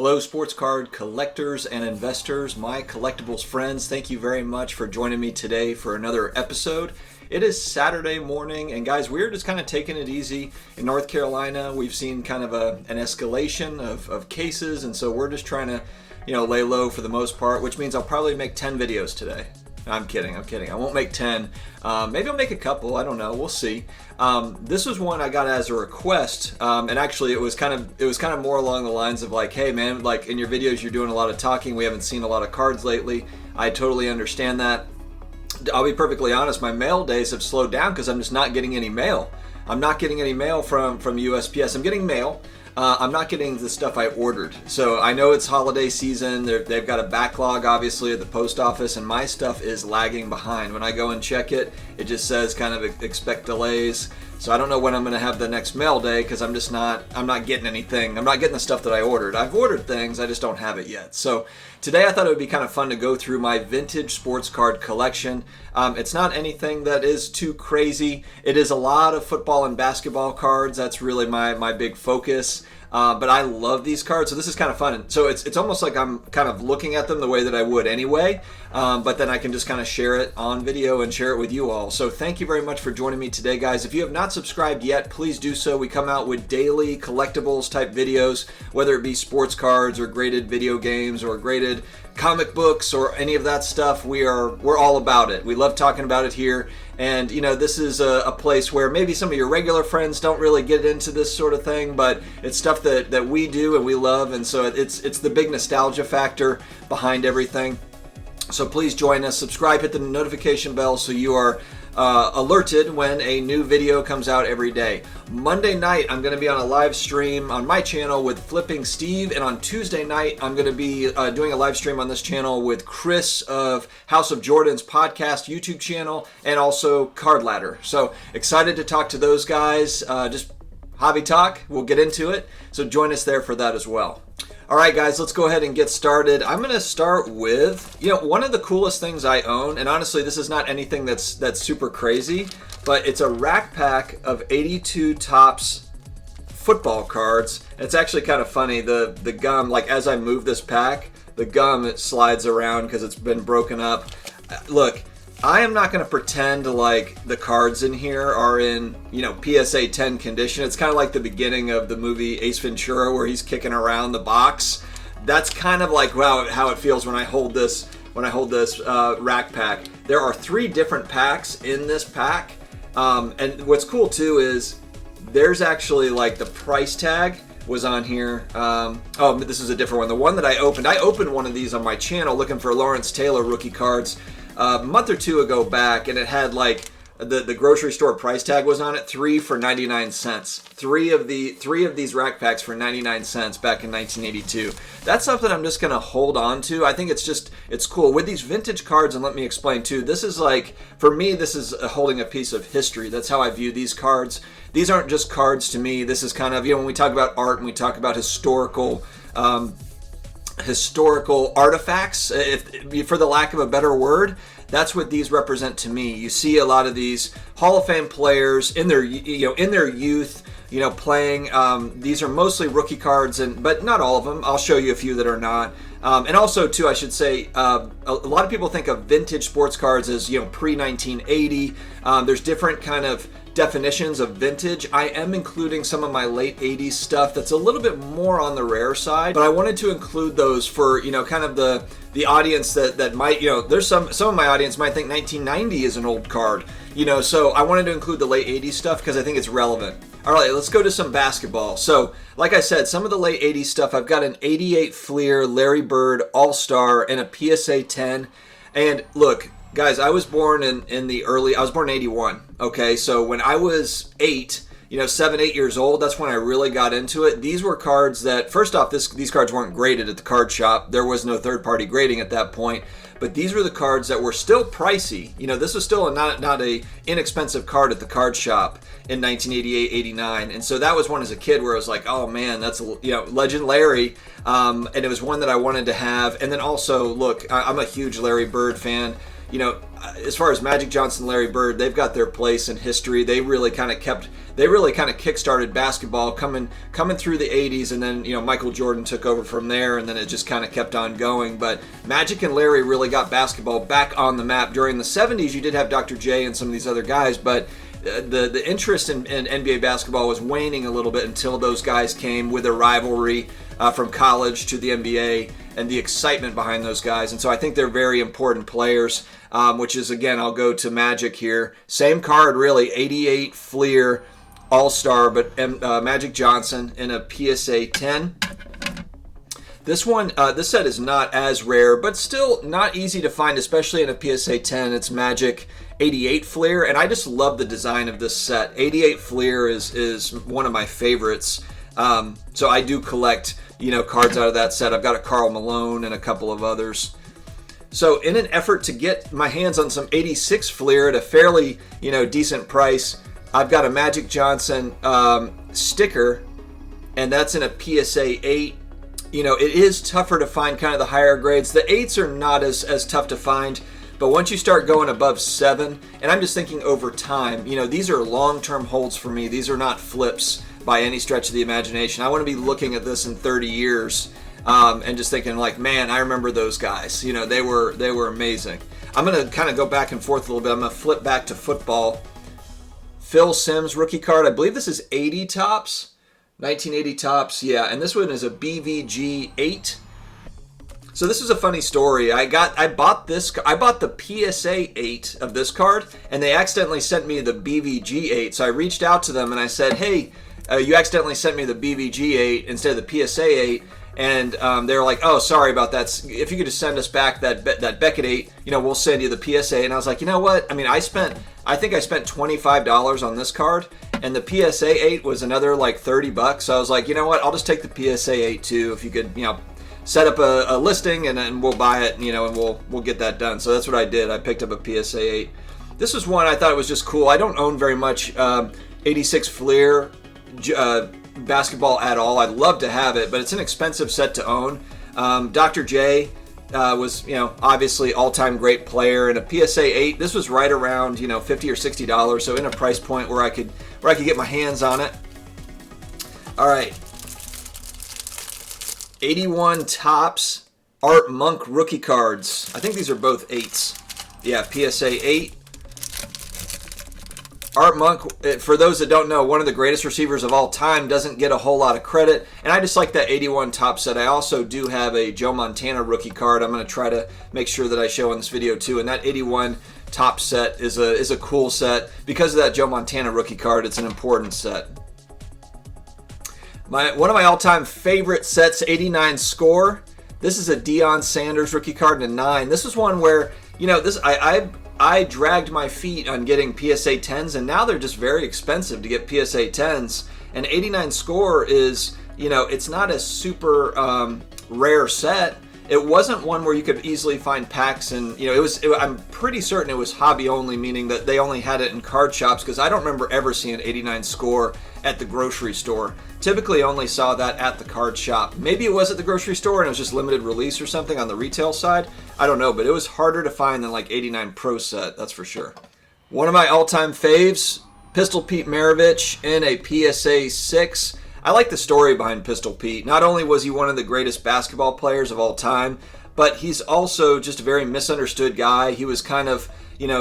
Hello, sports card collectors and investors, my collectibles friends. Thank you very much for joining me today for another episode. It is Saturday morning, and guys, we're just kind of taking it easy in North Carolina. We've seen kind of an escalation of cases, and so we're just trying to, lay low for the most part, which means I'll probably make 10 videos today. I'm kidding. I won't make 10. Maybe I'll make a couple. I don't know. We'll see. This was one I got as a request, and actually it was kind of more along the lines of like, hey man, like in your videos you're doing a lot of talking. We haven't seen a lot of cards lately. I totally understand that. I'll be perfectly honest. My mail days have slowed down because I'm just not getting any mail. I'm not getting any mail from USPS. I'm getting mail. I'm not getting the stuff I ordered. So I know it's holiday season. They've got a backlog, obviously, at the post office, and my stuff is lagging behind. When I go and check it, it just says kind of expect delays. So I don't know when I'm going to have the next mail day because I'm not getting anything. I'm not getting the stuff that I ordered. I've ordered things, I just don't have it yet. So today I thought it would be kind of fun to go through my vintage sports card collection. It's not anything that is too crazy. It is a lot of football and basketball cards. That's really my big focus. But I love these cards, so this is kind of fun. So it's almost like I'm kind of looking at them the way that I would anyway, but then I can just kind of share it on video and share it with you all. So thank you very much for joining me today, guys. If you have not subscribed yet, please do so. We come out with daily collectibles type videos, whether it be sports cards or graded video games or graded comic books or any of that stuff. We're all about it. We love talking about it here. And this is a place where maybe some of your regular friends don't really get into this sort of thing, but it's stuff that we do and we love, and so it's the big nostalgia factor behind everything. So please join us, subscribe, hit the notification bell so you are alerted when a new video comes out every day. Monday night, I'm going to be on a live stream on my channel with Flipping Steve, and on Tuesday night, I'm going to be doing a live stream on this channel with Chris of House of Jordan's podcast YouTube channel, and also Card Ladder. So excited to talk to those guys. Just hobby talk. We'll get into it. So join us there for that as well. All right, guys, let's go ahead and get started. I'm going to start with, one of the coolest things I own, and honestly, this is not anything that's super crazy, but it's a rack pack of 82 Topps football cards. And it's actually kind of funny. The gum, like as I move this pack, the gum, it slides around because it's been broken up. Look, I am not going to pretend like the cards in here are in, PSA 10 condition. It's kind of like the beginning of the movie Ace Ventura where he's kicking around the box. That's kind of like how it feels when I hold this rack pack. There are 3 different packs in this pack. And what's cool too is there's actually like the price tag was on here. But this is a different one. The one that I opened one of these on my channel looking for Lawrence Taylor rookie cards a month or two ago back, and it had like the grocery store price tag was on it, 3 for 99 cents. Three of these rack packs for 99 cents back in 1982. That's something I'm just gonna hold on to. I think it's cool with these vintage cards, and let me explain too. This is like, for me, this is holding a piece of history. That's how I view these cards. These aren't just cards to me. This is kind of, when we talk about art and we talk about historical artifacts, for the lack of a better word, that's what these represent to me. You see a lot of these Hall of Fame players in their youth, playing. These are mostly rookie cards, but not all of them. I'll show you a few that are not. And also, too, I should say, a lot of people think of vintage sports cards as pre-1980. There's different kind of definitions of vintage. I am including some of my late 80s stuff that's a little bit more on the rare side, but I wanted to include those for kind of the audience that might, there's some of my audience might think 1990 is an old card, so I wanted to include the late 80s stuff because I think it's relevant. All right, let's go to some basketball. So like I said, some of the late 80s stuff, I've got an 88 Fleer Larry Bird All-Star and a PSA 10. And look, guys, I was born in 81. Okay, so when I was 7, 8 years old, that's when I really got into it. These were cards that, first off, these cards weren't graded at the card shop. There was no third-party grading at that point. But these were the cards that were still pricey. This was still not a inexpensive card at the card shop in 1988, 89. And so that was one as a kid where I was like, oh man, that's, Legend Larry. And it was one that I wanted to have. And then also, look, I'm a huge Larry Bird fan. as far as Magic Johnson, Larry Bird, they've got their place in history. They really kind of kickstarted basketball coming through the 80s, and then Michael Jordan took over from there, and then it just kind of kept on going. But Magic and Larry really got basketball back on the map. During the 70s, you did have Dr. J and some of these other guys, but the interest in NBA basketball was waning a little bit until those guys came with a rivalry from college to the NBA and the excitement behind those guys. And so I think they're very important players, which is, again, I'll go to Magic here. Same card, really, 88 Fleer All-Star, but Magic Johnson in a PSA 10. This set is not as rare, but still not easy to find, especially in a PSA 10. It's Magic 88 Fleer, and I just love the design of this set. 88 Fleer is one of my favorites. So I do collect, cards out of that set. I've got a Karl Malone and a couple of others. So in an effort to get my hands on some 86 Fleer at a fairly, decent price, I've got a Magic Johnson sticker, and that's in a PSA 8. It is tougher to find kind of the higher grades. The 8s are not as tough to find, but once you start going above 7, and I'm just thinking over time, these are long-term holds for me. These are not flips by any stretch of the imagination. I want to be looking at this in 30 years and just thinking like, man, I remember those guys. They were amazing. I'm going to kind of go back and forth a little bit. I'm going to flip back to football. Phil Simms rookie card. I believe this is 80 tops. 1980 tops, yeah, and this one is a BVG 8. So this is a funny story. I bought the PSA 8 of this card, and they accidentally sent me the BVG 8. So I reached out to them and I said, hey, you accidentally sent me the BVG 8 instead of the PSA 8. And they were like, oh, sorry about that. If you could just send us back that Beckett 8, we'll send you the PSA. And I was like, you know what? I mean, I think I spent $25 on this card, and the PSA 8 was another like $30. So I was like, you know what? I'll just take the PSA 8 too. If you could, set up a listing and we'll buy it, and we'll get that done. So that's what I did. I picked up a PSA 8. This was one I thought was just cool. I don't own very much 86 Fleer basketball at all. I'd love to have it, but it's an expensive set to own. Dr. J was, obviously all-time great player, and a PSA 8. This was right around, $50 or $60, so in a price point where I could get my hands on it. All right. 81 Topps Art Monk rookie cards. I think these are both 8s. Yeah, PSA 8. Art Monk, for those that don't know, one of the greatest receivers of all time, doesn't get a whole lot of credit. And I just like that 81 Topps set. I also do have a Joe Montana rookie card. I'm going to try to make sure that I show in this video too. And that 81 Topps set is a cool set. Because of that Joe Montana rookie card, it's an important set. One of my all-time favorite sets, 89 Score. This is a Dion Sanders rookie card in a 9. This is one where, I dragged my feet on getting PSA 10s, and now they're just very expensive to get PSA 10s. And 89 Score is, it's not a super rare set. It wasn't one where you could easily find packs, and I'm pretty certain it was hobby only, meaning that they only had it in card shops, because I don't remember ever seeing 89 Score at the grocery store. Typically only saw that at the card shop. Maybe it was at the grocery store and it was just limited release or something on the retail side. I don't know, but it was harder to find than like 89 Pro set, that's for sure. One of my all-time faves, Pistol Pete Maravich in a PSA 6. I like the story behind Pistol Pete. Not only was he one of the greatest basketball players of all time, but he's also just a very misunderstood guy. He was kind of, kind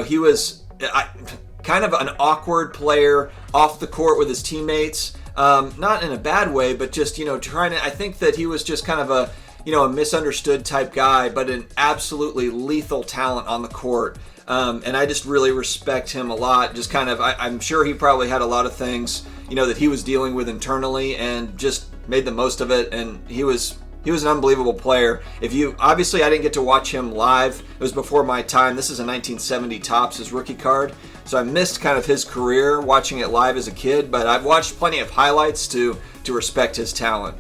of an awkward player off the court with his teammates. Not in a bad way, but just, I think that he was just kind of a misunderstood type guy, but an absolutely lethal talent on the court. And I just really respect him a lot. Just kind of, I'm sure he probably had a lot of things, that he was dealing with internally, and just made the most of it. And he was an unbelievable player. Obviously I didn't get to watch him live. It was before my time. This is a 1970 Topps, his rookie card. So I missed kind of his career watching it live as a kid, but I've watched plenty of highlights to respect his talent.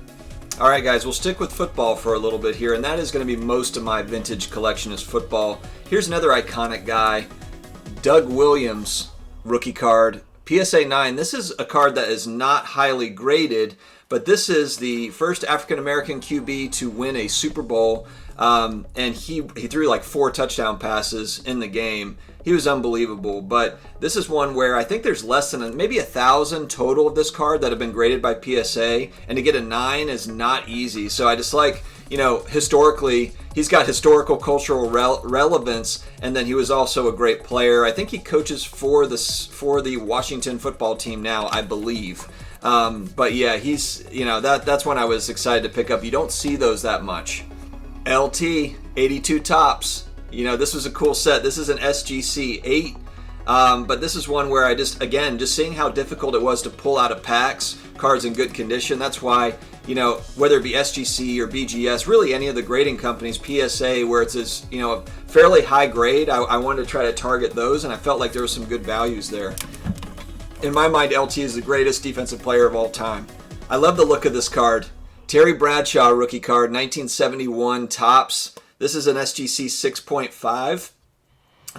All right, guys, we'll stick with football for a little bit here, and that is going to be most of my vintage collection is football. Here's another iconic guy, Doug Williams rookie card, PSA 9, this is a card that is not highly graded, but this is the first African-American QB to win a Super Bowl, and he threw like 4 touchdown passes in the game. He was unbelievable, but this is one where I think there's less than maybe 1,000 total of this card that have been graded by PSA, and to get a 9 is not easy. So I just like, historically, he's got historical cultural relevance, and then he was also a great player. I think he coaches for the Washington football team now, I believe. But yeah, he's, that's when I was excited to pick up. You don't see those that much. LT, 82 tops. This was a cool set. This is an SGC 8, but this is one where I just seeing how difficult it was to pull out of packs, cards in good condition. That's why, whether it be SGC or BGS, really any of the grading companies, PSA, where it's this, fairly high grade, I wanted to try to target those, and I felt like there was some good values there. In my mind, LT is the greatest defensive player of all time. I love the look of this card. Terry Bradshaw rookie card, 1971 tops. This is an SGC 6.5.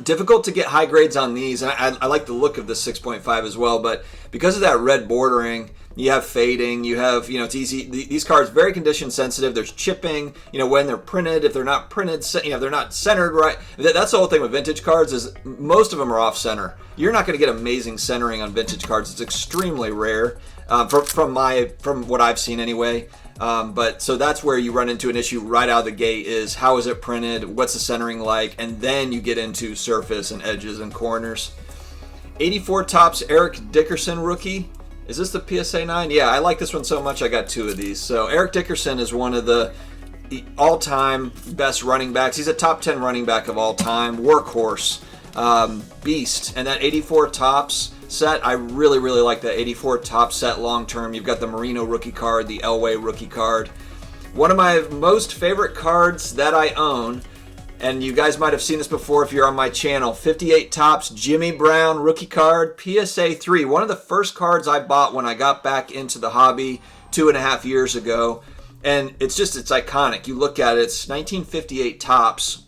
Difficult to get high grades on these, and I like the look of the 6.5 as well, but because of that red bordering, you have fading, you have, it's easy. These cards very condition sensitive. There's chipping, when they're printed, if they're not printed, they're not centered right. That's the whole thing with vintage cards is most of them are off center. You're not going to get amazing centering on vintage cards. It's extremely rare, from what I've seen anyway. But so that's where you run into an issue right out of the gate is how is it printed, what's the centering like, and then you get into surface and edges and corners. 84 tops Eric Dickerson rookie. Is this the PSA 9? Yeah, I like this one so much I got 2 of these. So Eric Dickerson is one of the all-time best running backs. He's a top 10 running back of all time, workhorse, beast. And that 84 tops set, I really, really like that 84 top set long term. You've got the Marino rookie card, the Elway rookie card. One of my most favorite cards that I own, and you guys might have seen this before if you're on my channel, 58 tops Jimmy Brown rookie card, PSA 3. One of the first cards I bought when I got back into the hobby 2.5 years ago. And it's iconic. You look at it, it's 1958 tops.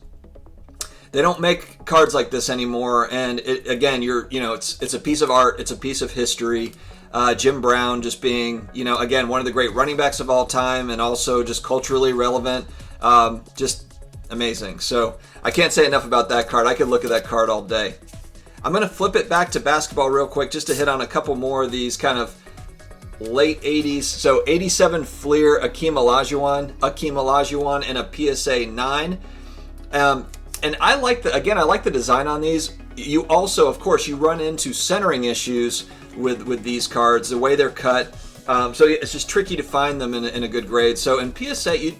They don't make cards like this anymore, and it's a piece of art, it's a piece of history. Jim Brown just being, one of the great running backs of all time, and also just culturally relevant, just amazing. So I can't say enough about that card. I could look at that card all day. I'm going to flip it back to basketball real quick, just to hit on a couple more of these kind of late 80s. So 87 Fleer Akeem Olajuwon, and a PSA 9. And I like the design on these. You also, of course, you run into centering issues with these cards, the way they're cut. So it's just tricky to find them in a good grade. So in PSA,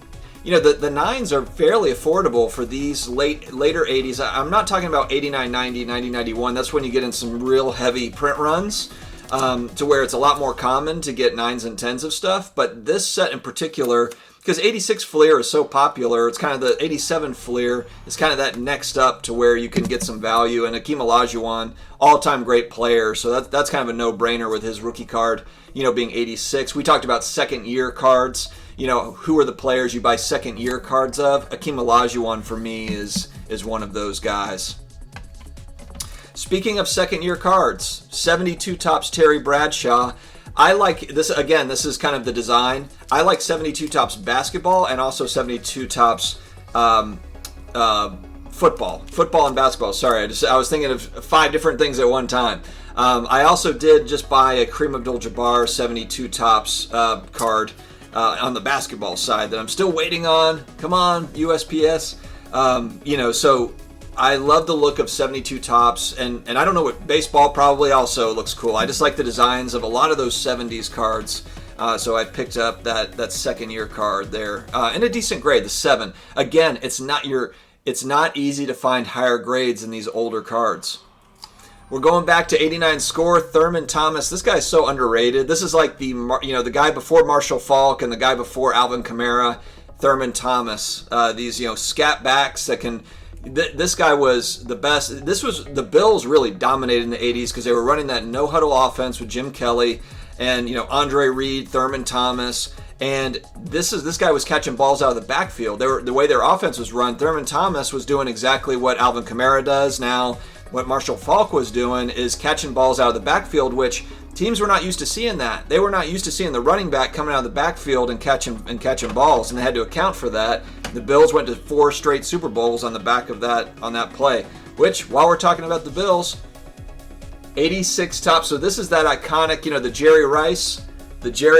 the 9s are fairly affordable for these later 80s. I'm not talking about 89, 90, 90, 91. That's when you get in some real heavy print runs, to where it's a lot more common to get 9s and 10s of stuff. But this set in particular, because 86 Fleer is so popular, it's kind of the 87 Fleer is kind of that next up to where you can get some value. And Akeem Olajuwon, all-time great player, so that's kind of a no-brainer with his rookie card, being 86. We talked about second-year cards. Who are the players you buy second-year cards of? Akeem Olajuwon for me is one of those guys. Speaking of second-year cards, 72 tops Terry Bradshaw. I like this, again, this is kind of the design. I like 72 tops basketball and also 72 tops football and basketball. Sorry, I was thinking of 5 different things at one time. I also did just buy a Kareem Abdul-Jabbar 72 tops card on the basketball side that I'm still waiting on. Come on, USPS. So I love the look of 72 tops, and I don't know what baseball probably also looks cool. I just like the designs of a lot of those 70s cards. So I picked up that second year card there in a decent grade, the 7. Again, it's not easy to find higher grades in these older cards. We're going back to 89 score, Thurman Thomas. This guy's so underrated. This is like the guy before Marshall Faulk and the guy before Alvin Kamara, Thurman Thomas. These scat backs that can. This guy was the best. The Bills really dominated in the 80s because they were running that no huddle offense with Jim Kelly and Andre Reed, Thurman Thomas. And this guy was catching balls out of the backfield. The way their offense was run, Thurman Thomas was doing exactly what Alvin Kamara does now. what Marshall Faulk was doing is catching balls out of the backfield, which teams were not used to seeing that. They were not used to seeing the running back coming out of the backfield and catching balls, and they had to account for that. The Bills went to 4 straight Super Bowls on the back of that play, which, while we're talking about the Bills, 86 Topps. So this is that iconic, the Jerry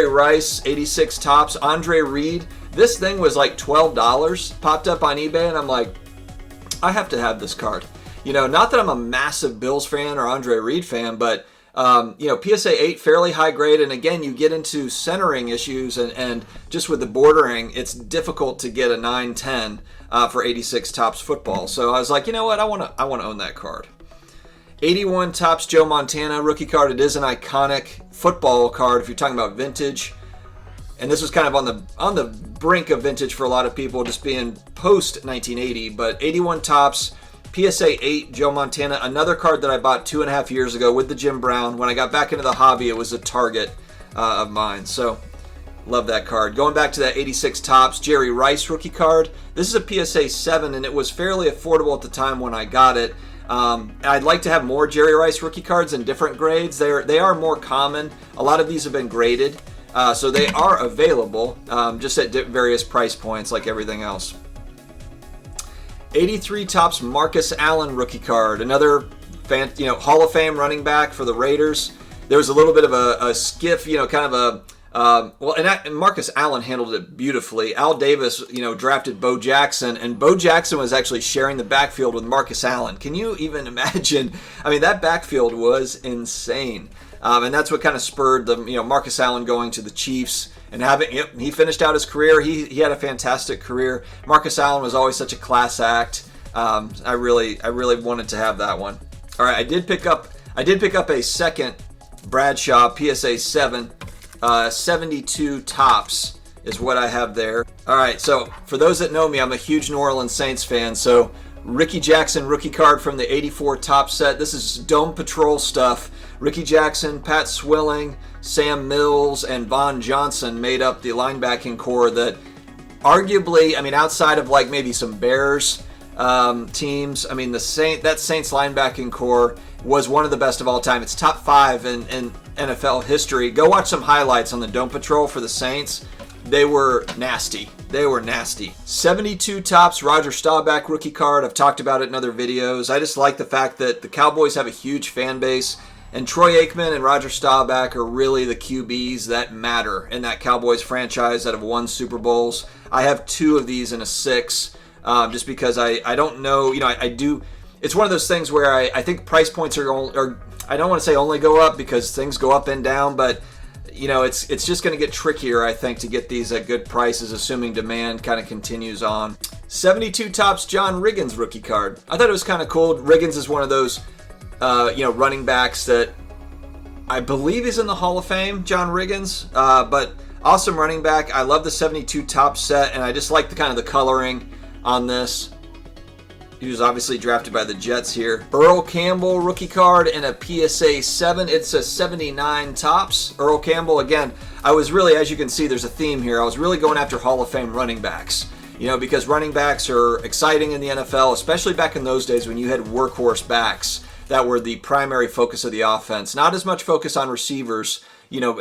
Rice 86 Topps. Andre Reed. This thing was like $12, popped up on eBay, and I'm like, I have to have this card. Not that I'm a massive Bills fan or Andre Reed fan, but PSA 8, fairly high grade, and again, you get into centering issues, and just with the bordering, it's difficult to get a 9-10 for 86 Topps football. So I was like, you know what, I want to own that card. 81 Topps Joe Montana rookie card. It is an iconic football card if you're talking about vintage, and this was kind of on the brink of vintage for a lot of people, just being post 1980. But 81 Topps. PSA 8, Joe Montana, another card that I bought 2.5 years ago with the Jim Brown. When I got back into the hobby, it was a target of mine. So, love that card. Going back to that 86 Topps, Jerry Rice rookie card. This is a PSA 7, and it was fairly affordable at the time when I got it. I'd like to have more Jerry Rice rookie cards in different grades. They are more common. A lot of these have been graded, so they are available, just at various price points like everything else. 83 Topps Marcus Allen rookie card, another Hall of Fame running back for the Raiders. There was a little bit of a skiff, kind of and Marcus Allen handled it beautifully. Al Davis, drafted Bo Jackson, and Bo Jackson was actually sharing the backfield with Marcus Allen. Can you even imagine? I mean, that backfield was insane, and that's what kind of spurred the Marcus Allen going to the Chiefs. And he finished out his career. He had a fantastic career. Marcus Allen was always such a class act. I really wanted to have that one. All right, I did pick up a second Bradshaw PSA 7, 72 Topps is what I have there. All right, so for those that know me, I'm a huge New Orleans Saints fan. So Ricky Jackson rookie card from the 84 Topps set. This is Dome Patrol stuff. Ricky Jackson, Pat Swilling, Sam Mills, and Von Johnson made up the linebacking core that arguably, outside of like maybe some Bears teams, that Saints linebacking core was one of the best of all time. It's top 5 in NFL history. Go watch some highlights on the Dome Patrol for the Saints. They were nasty. 72 Topps Roger Staubach rookie card. I've talked about it in other videos. I just like the fact that the Cowboys have a huge fan base, and Troy Aikman and Roger Staubach are really the QBs that matter in that Cowboys franchise that have won Super Bowls. I have 2 of these in a 6, just because I don't know, I do. It's one of those things where I think price points are I don't want to say only go up, because things go up and down, but it's just going to get trickier, I think, to get these at good prices, assuming demand kind of continues on. 72 Topps John Riggins rookie card. I thought it was kind of cool. Riggins is one of those running backs that I believe is in the Hall of Fame, John Riggins, but awesome running back. I love the 72 Topps set, and I just like the kind of the coloring on this. He was obviously drafted by the Jets here. Earl Campbell rookie card in a PSA 7. It's a 79 Topps. Earl Campbell, again, I was really, as you can see, there's a theme here. I was really going after Hall of Fame running backs. Because running backs are exciting in the NFL, especially back in those days when you had workhorse backs that were the primary focus of the offense. Not as much focus on receivers,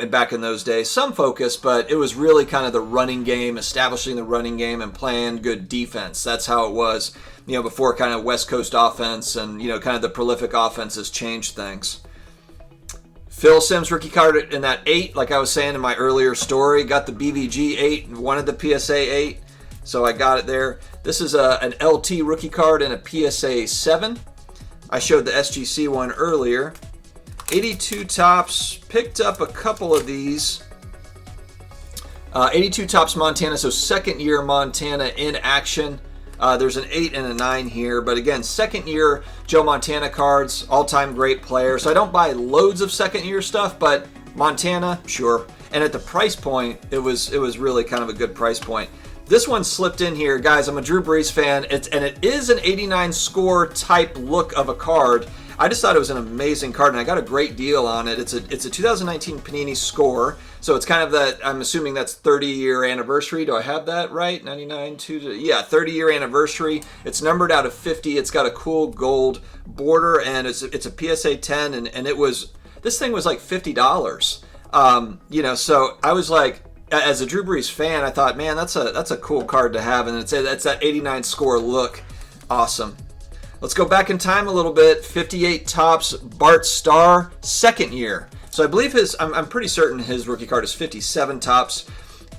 back in those days. Some focus, but it was really kind of the running game, establishing the running game and playing good defense. That's how it was, before kind of West Coast offense and, kind of the prolific offenses changed things. Phil Simms rookie card in that 8, like I was saying in my earlier story. Got the BVG 8 and wanted the PSA 8, so I got it there. This is an LT rookie card in a PSA 7. I showed the SGC one earlier. 82 Topps, picked up a couple of these. 82 Topps Montana, so second year Montana in action. There's an 8 and a 9 here, but again, second year Joe Montana cards, all-time great player. So I don't buy loads of second year stuff, but Montana, sure. And at the price point, it was really kind of a good price point. This one slipped in here, guys. I'm a Drew Brees fan, and it is an 89 score type look of a card. I just thought it was an amazing card, and I got a great deal on it. It's a 2019 Panini Score, so it's kind of that, I'm assuming that's 30-year anniversary. Do I have that right? 99, 30-year anniversary. It's numbered out of 50. It's got a cool gold border, and it's a PSA 10, and this thing was like $50. So I was like, as a Drew Brees fan, I thought, man, that's a cool card to have, and it's that 89 Score look. Awesome. Let's go back in time a little bit. 58 Topps Bart Starr, second year. So I believe I'm pretty certain his rookie card is 57 Topps.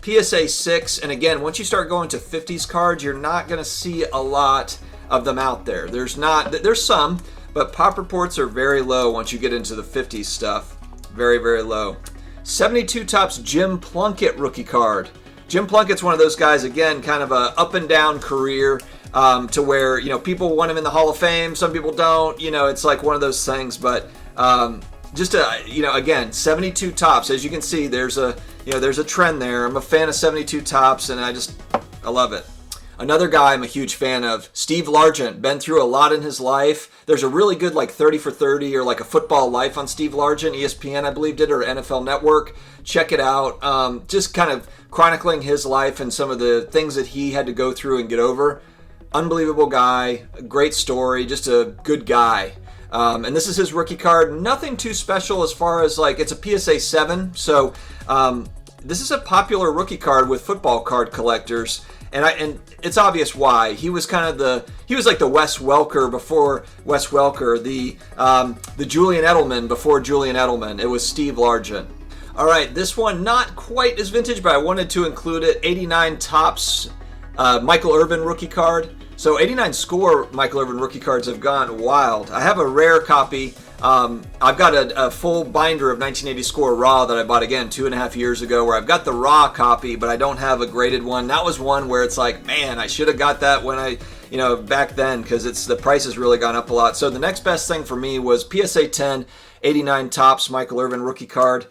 PSA 6, and again, once you start going to 50s cards, you're not going to see a lot of them out there. There's some, but pop reports are very low once you get into the 50s stuff. Very, very low. 72 Topps Jim Plunkett rookie card. Jim Plunkett's one of those guys, again, kind of a up and down career, to where, people want him in the Hall of Fame, some people don't, it's like one of those things, but again, 72 Topps. As you can see, there's a trend there. I'm a fan of 72 Topps, and I love it. Another guy I'm a huge fan of, Steve Largent, been through a lot in his life. There's a really good 30 for 30 or a football life on Steve Largent. ESPN, I believe, did, or NFL Network. Check it out. Just kind of chronicling his life and some of the things that he had to go through and get over. Unbelievable guy, great story, just a good guy. And this is his rookie card. Nothing too special as far as it's a PSA 7. So this is a popular rookie card with football card collectors. And it's obvious why. He was kind of the Wes Welker before Wes Welker, the Julian Edelman before Julian Edelman. It was Steve Largent. All right, this one not quite as vintage, but I wanted to include it. 89 Topps Michael Irvin rookie card. So 89 Score Michael Irvin rookie cards have gone wild. I have a rare copy. I've got a full binder of 1980 Score Raw that I bought again 2.5 years ago, where I've got the raw copy, but I don't have a graded one. That was one where it's like, man, I should have got that when back then, because the price has really gone up a lot. So the next best thing for me was PSA 10, 89 Topps Michael Irvin rookie card.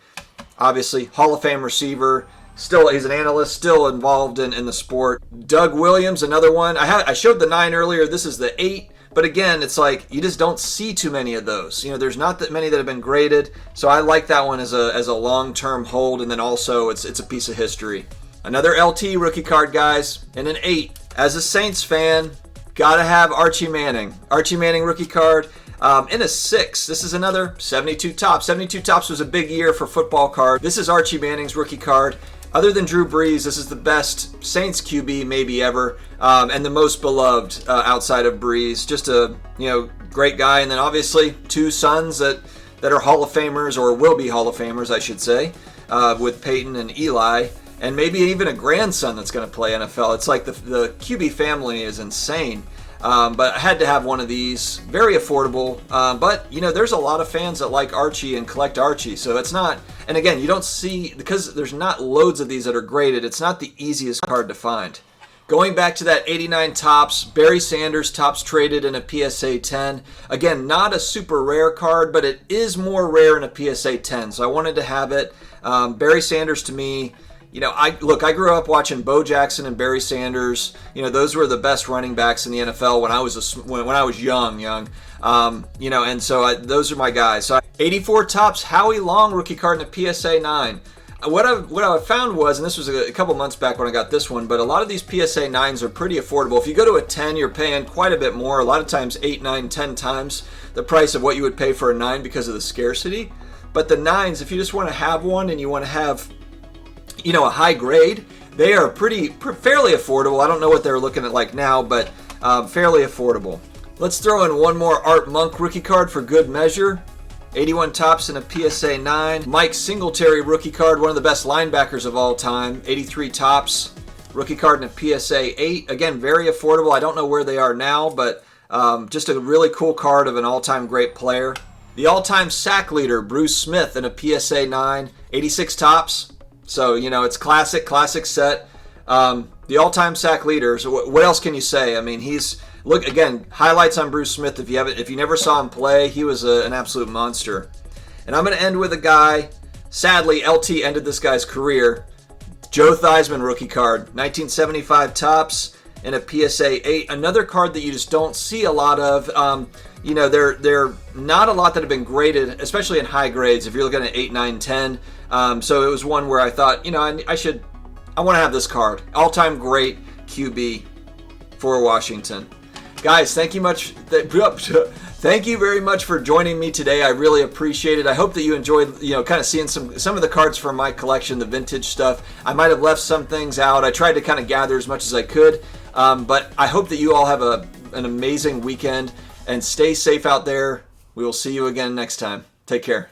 Obviously, Hall of Fame receiver. Still, he's an analyst, still involved in the sport. Doug Williams, another one. I showed the 9 earlier. This is the 8. But again, it's you just don't see too many of those. There's not that many that have been graded. So I like that one as a long-term hold. And then also, it's a piece of history. Another LT rookie card, guys, and an 8. As a Saints fan, gotta have Archie Manning. Archie Manning rookie card. In a 6, this is another 72 Topps. 72 Topps was a big year for football card. This is Archie Manning's rookie card. Other than Drew Brees, this is the best Saints QB maybe ever, and the most beloved outside of Brees. Just a great guy, and then obviously 2 sons that are Hall of Famers, or will be Hall of Famers, I should say, with Peyton and Eli, and maybe even a grandson that's going to play NFL. It's like the QB family is insane. But I had to have one of these. Very affordable. But, there's a lot of fans that like Archie and collect Archie. So it's not, and again, you don't see, because there's not loads of these that are graded, it's not the easiest card to find. Going back to that 89 Topps, Barry Sanders Topps traded in a PSA 10. Again, not a super rare card, but it is more rare in a PSA 10. So I wanted to have it. Barry Sanders, to me, I grew up watching Bo Jackson and Barry Sanders. Those were the best running backs in the NFL when I was young. And so those are my guys. So 84 Topps Howie Long rookie card in a PSA 9. What I found was, and this was a couple months back when I got this one, but a lot of these PSA 9s are pretty affordable. If you go to a 10, you're paying quite a bit more. A lot of times 8, 9, 10 times the price of what you would pay for a 9 because of the scarcity. But the 9s, if you just want to have one and you want to have a high grade, they are fairly affordable. I don't know what they're looking at now, but fairly affordable. Let's throw in one more Art Monk rookie card for good measure. 81 Topps in a PSA 9. Mike Singletary rookie card, one of the best linebackers of all time. 83 Topps rookie card in a PSA 8. Again, very affordable. I don't know where they are now, but just a really cool card of an all-time great player. The all-time sack leader, Bruce Smith, in a PSA 9. 86 Topps. So, it's classic set. The all-time sack leader. So what else can you say? I mean, look, again, highlights on Bruce Smith. If you never saw him play, he was an absolute monster. And I'm going to end with a guy. Sadly, LT ended this guy's career. Joe Theismann rookie card, 1975 Topps. and a PSA 8. Another card that you just don't see a lot of. There not a lot that have been graded, especially in high grades, if you're looking at 8, 9, 10. So it was one where I thought, I want to have this card. All-time great QB for Washington. Guys, thank you very much for joining me today. I really appreciate it. I hope that you enjoyed, kind of seeing some of the cards from my collection, the vintage stuff. I might have left some things out. I tried to kind of gather as much as I could. But I hope that you all have an amazing weekend and stay safe out there. We will see you again next time. Take care.